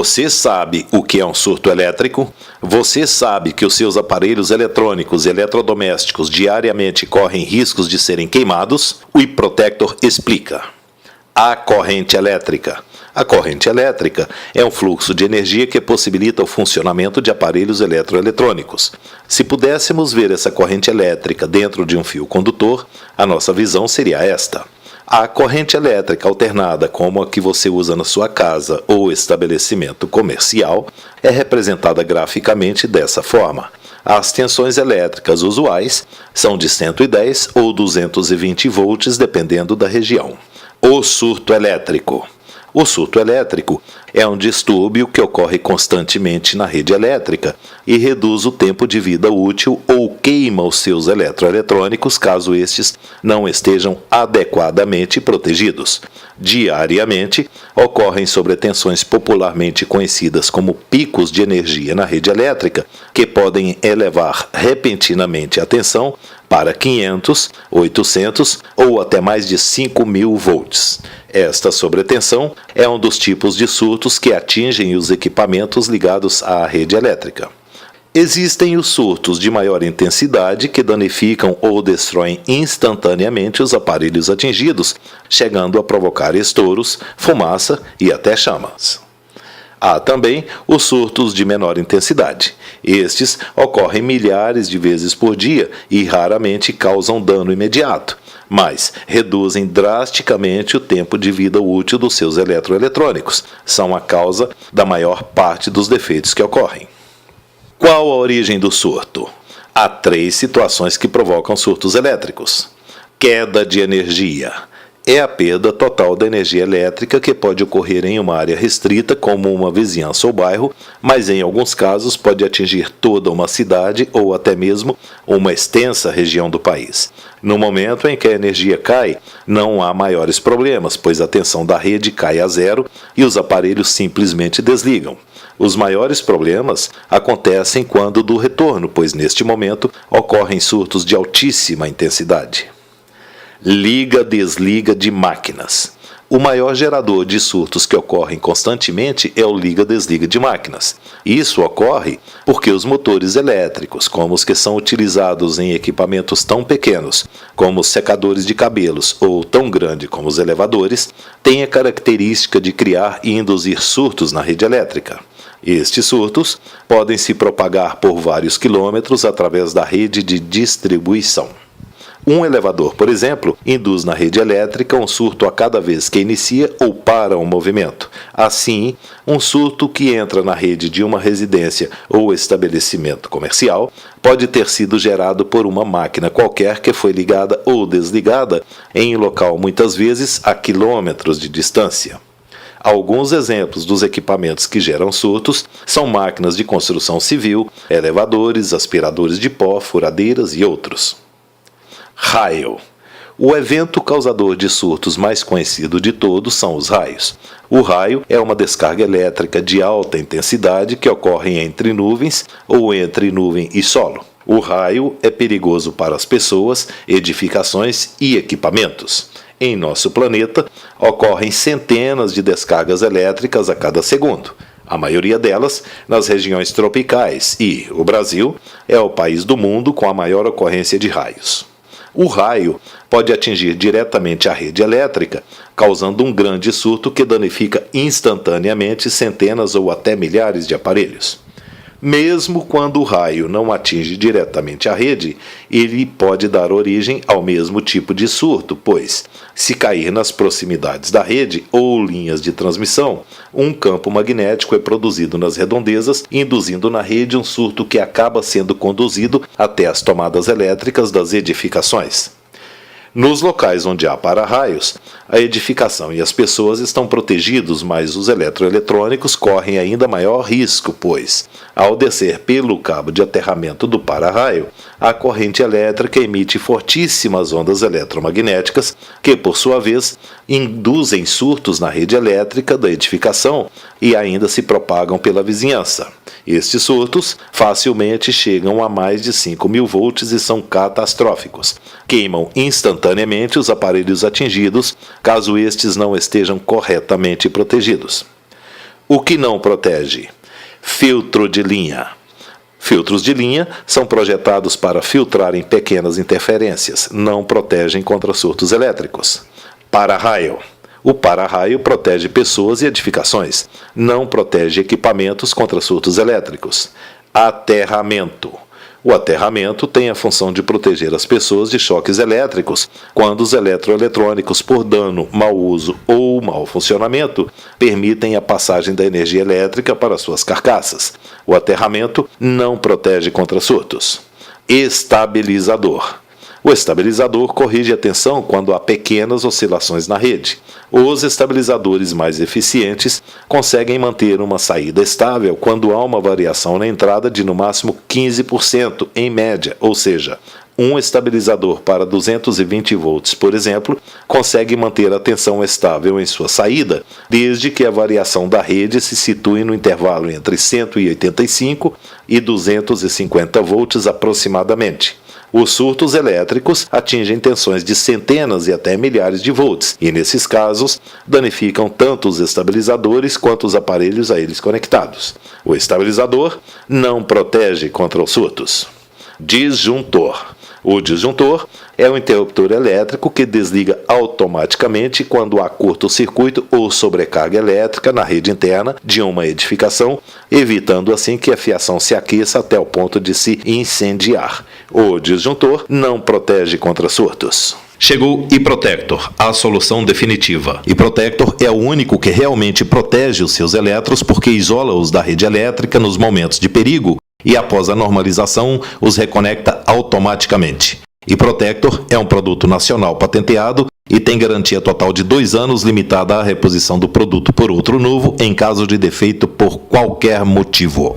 Você sabe o que é um surto elétrico? Você sabe que os seus aparelhos eletrônicos e eletrodomésticos diariamente correm riscos de serem queimados? O iProtector explica. A corrente elétrica. A corrente elétrica é um fluxo de energia que possibilita o funcionamento de aparelhos eletroeletrônicos. Se pudéssemos ver essa corrente elétrica dentro de um fio condutor, a nossa visão seria esta. A corrente elétrica alternada, como a que você usa na sua casa ou estabelecimento comercial, é representada graficamente dessa forma. As tensões elétricas usuais são de 110 ou 220 volts, dependendo da região. O surto elétrico. O surto elétrico é um distúrbio que ocorre constantemente na rede elétrica e reduz o tempo de vida útil ou queima os seus eletroeletrônicos caso estes não estejam adequadamente protegidos. Diariamente, ocorrem sobretensões popularmente conhecidas como picos de energia na rede elétrica, que podem elevar repentinamente a tensão para 500, 800 ou até mais de 5.000 volts. Esta sobretensão é um dos tipos de surtos que atingem os equipamentos ligados à rede elétrica. Existem os surtos de maior intensidade que danificam ou destroem instantaneamente os aparelhos atingidos, chegando a provocar estouros, fumaça e até chamas. Há também os surtos de menor intensidade. Estes ocorrem milhares de vezes por dia e raramente causam dano imediato, mas reduzem drasticamente o tempo de vida útil dos seus eletroeletrônicos. São a causa da maior parte dos defeitos que ocorrem. Qual a origem do surto? Há 3 situações que provocam surtos elétricos. Queda de energia. É a perda total da energia elétrica que pode ocorrer em uma área restrita, como uma vizinhança ou bairro, mas em alguns casos pode atingir toda uma cidade ou até mesmo uma extensa região do país. No momento em que a energia cai, não há maiores problemas, pois a tensão da rede cai a zero e os aparelhos simplesmente desligam. Os maiores problemas acontecem quando do retorno, pois neste momento ocorrem surtos de altíssima intensidade. Liga-desliga de máquinas. O maior gerador de surtos que ocorrem constantemente é o liga-desliga de máquinas. Isso ocorre porque os motores elétricos, como os que são utilizados em equipamentos tão pequenos como os secadores de cabelos ou tão grande como os elevadores, têm a característica de criar e induzir surtos na rede elétrica. Estes surtos podem se propagar por vários quilômetros através da rede de distribuição. Um elevador, por exemplo, induz na rede elétrica um surto a cada vez que inicia ou para um movimento. Assim, um surto que entra na rede de uma residência ou estabelecimento comercial pode ter sido gerado por uma máquina qualquer que foi ligada ou desligada em um local muitas vezes a quilômetros de distância. Alguns exemplos dos equipamentos que geram surtos são máquinas de construção civil, elevadores, aspiradores de pó, furadeiras e outros. Raio. O evento causador de surtos mais conhecido de todos são os raios. O raio é uma descarga elétrica de alta intensidade que ocorre entre nuvens ou entre nuvem e solo. O raio é perigoso para as pessoas, edificações e equipamentos. Em nosso planeta, ocorrem centenas de descargas elétricas a cada segundo. A maioria delas nas regiões tropicais e o Brasil é o país do mundo com a maior ocorrência de raios. O raio pode atingir diretamente a rede elétrica, causando um grande surto que danifica instantaneamente centenas ou até milhares de aparelhos. Mesmo quando o raio não atinge diretamente a rede, ele pode dar origem ao mesmo tipo de surto, pois, se cair nas proximidades da rede ou linhas de transmissão, um campo magnético é produzido nas redondezas, induzindo na rede um surto que acaba sendo conduzido até as tomadas elétricas das edificações. Nos locais onde há para-raios, a edificação e as pessoas estão protegidos, mas os eletroeletrônicos correm ainda maior risco, pois, ao descer pelo cabo de aterramento do para-raio, a corrente elétrica emite fortíssimas ondas eletromagnéticas que, por sua vez, induzem surtos na rede elétrica da edificação e ainda se propagam pela vizinhança. Estes surtos facilmente chegam a mais de 5.000 volts e são catastróficos. Queimam instantaneamente os aparelhos atingidos, caso estes não estejam corretamente protegidos. O que não protege? Filtro de linha. Filtros de linha são projetados para filtrarem pequenas interferências, não protegem contra surtos elétricos. Para-raio. O para-raio protege pessoas e edificações, não protege equipamentos contra surtos elétricos. Aterramento. O aterramento tem a função de proteger as pessoas de choques elétricos quando os eletroeletrônicos, por dano, mau uso ou mau funcionamento, permitem a passagem da energia elétrica para suas carcaças. O aterramento não protege contra surtos. Estabilizador. O estabilizador corrige a tensão quando há pequenas oscilações na rede. Os estabilizadores mais eficientes conseguem manter uma saída estável quando há uma variação na entrada de no máximo 15% em média, ou seja, um estabilizador para 220 volts, por exemplo, consegue manter a tensão estável em sua saída, desde que a variação da rede se situe no intervalo entre 185 e 250 volts aproximadamente. Os surtos elétricos atingem tensões de centenas e até milhares de volts, e nesses casos danificam tanto os estabilizadores quanto os aparelhos a eles conectados. O estabilizador não protege contra os surtos. Disjuntor. O disjuntor é um interruptor elétrico que desliga automaticamente quando há curto-circuito ou sobrecarga elétrica na rede interna de uma edificação, evitando assim que a fiação se aqueça até o ponto de se incendiar. O disjuntor não protege contra surtos. Chegou eProtector, a solução definitiva. eProtector é o único que realmente protege os seus eletros porque isola-os da rede elétrica nos momentos de perigo e após a normalização os reconecta automaticamente. eProtector é um produto nacional patenteado e tem garantia total de 2 anos limitada à reposição do produto por outro novo em caso de defeito por qualquer motivo.